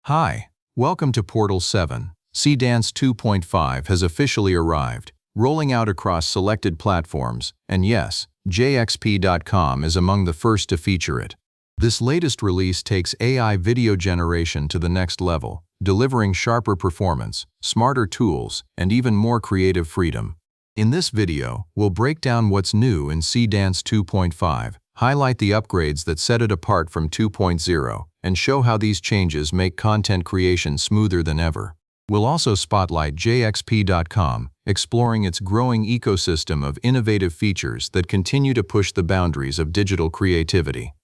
Hi, welcome to Portal 7. Seedance 2.5 has officially arrived, rolling out across selected platforms, and yes, JXP.com is among the first to feature it. This latest release takes AI video generation to the next level, delivering sharper performance, smarter tools, and even more creative freedom. In this video, we'll break down what's new in Seedance 2.5, highlight the upgrades that set it apart from 2.0, and show how these changes make content creation smoother than ever. We'll also spotlight JXP.com, exploring its growing ecosystem of innovative features that continue to push the boundaries of digital creativity.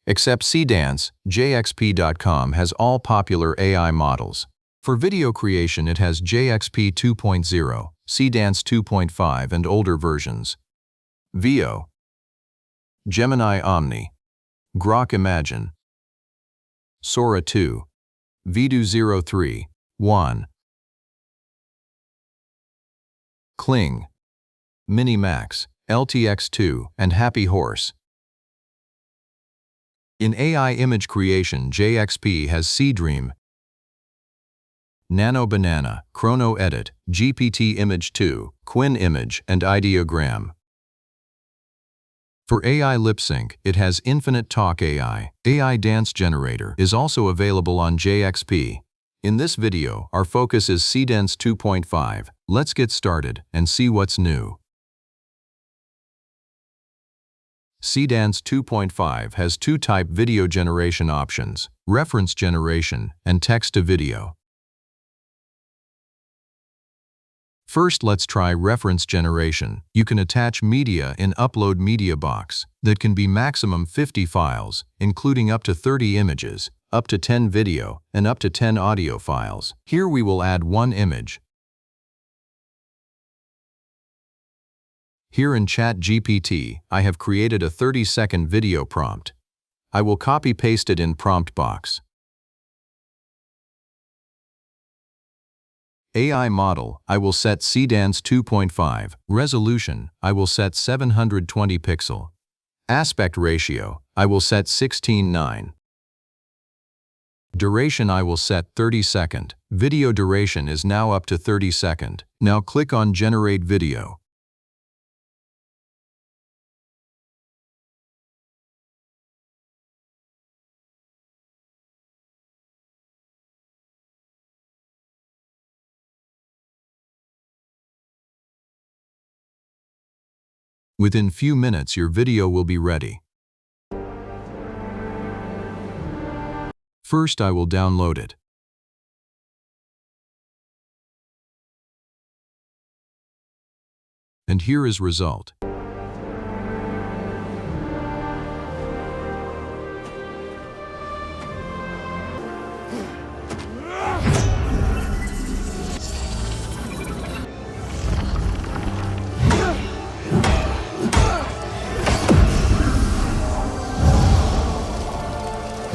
Except Seedance, JXP.com has all popular AI models. For video creation, it has JXP 2.0, Seedance 2.5, and older versions. VO, Gemini Omni, Grok Imagine, Sora 2, Vidu 03, 1, Kling, Minimax, LTX2, and Happy Horse. In AI image creation, JXP has Seedream, Nano Banana, Chrono Edit, GPT Image 2, Quinn Image, and Ideogram. For AI lip sync, it has Infinite Talk AI. AI Dance Generator is also available on JXP. In this video, our focus is Seedance 2.5. Let's get started and see what's new. Seedance 2.5 has two type video generation options, reference generation and text-to-video. First, let's try reference generation. You can attach media in Upload Media box that can be maximum 50 files, including up to 30 images, up to 10 video, and up to 10 audio files. Here we will add one image. Here in ChatGPT, I have created a 30-second video prompt. I will copy-paste it in prompt box. AI model, I will set Seedance 2.5. Resolution, I will set 720 pixel. Aspect ratio, I will set 16:9. Duration, I will set 30 second. Video duration is now up to 30 second. Now click on Generate Video. Within few minutes, your video will be ready. First, I will download it. And here is result.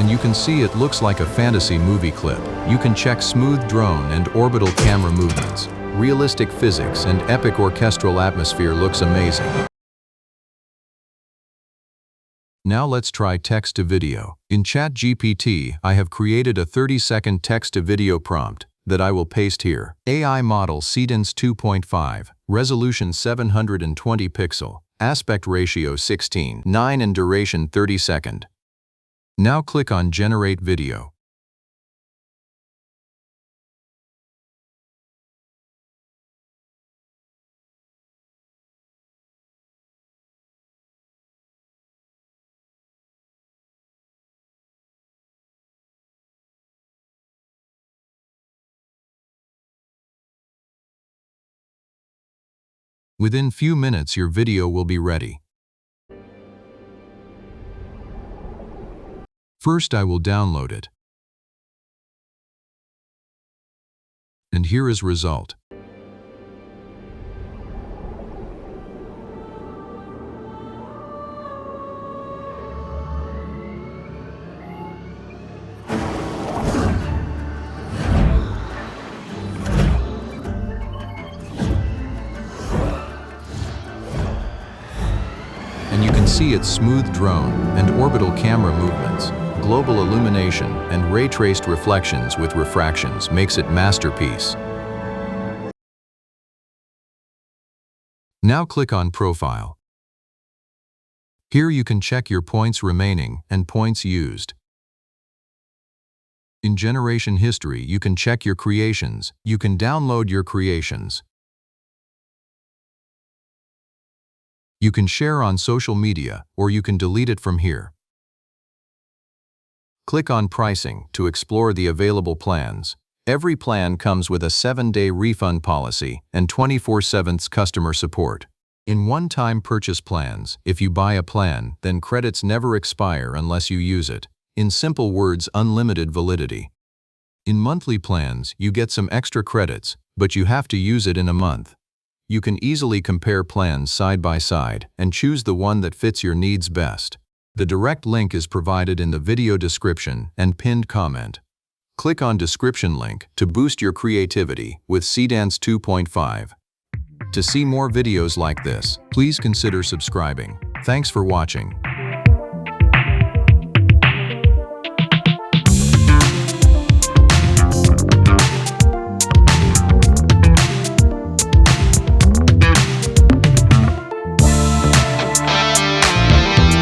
And you can see it looks like a fantasy movie clip. You can check smooth drone and orbital camera movements. Realistic physics and epic orchestral atmosphere looks amazing. Now let's try text-to-video. In ChatGPT, I have created a 30-second text-to-video prompt that I will paste here. AI model Seedance 2.5, resolution 720 pixel, aspect ratio 16:9 and duration 30 second. Now click on Generate Video. Within few minutes, your video will be ready. First, I will download it. And here is result. And you can see its smooth drone and orbital camera movements. global illumination, and ray-traced reflections with refractions makes it masterpiece. Now click on Profile. Here you can check your points remaining and points used. In Generation History, you can check your creations. You can download your creations. You can share on social media, or you can delete it from here. Click on Pricing to explore the available plans. Every plan comes with a 7-day refund policy and 24/7 customer support. In one-time purchase plans, if you buy a plan, then credits never expire unless you use it. In simple words, unlimited validity. In monthly plans, you get some extra credits, but you have to use it in a month. You can easily compare plans side by side and choose the one that fits your needs best. The direct link is provided in the video description and pinned comment. Click on description link to boost your creativity with Seedance 2.5. To see more videos like this, please consider subscribing. Thanks for watching.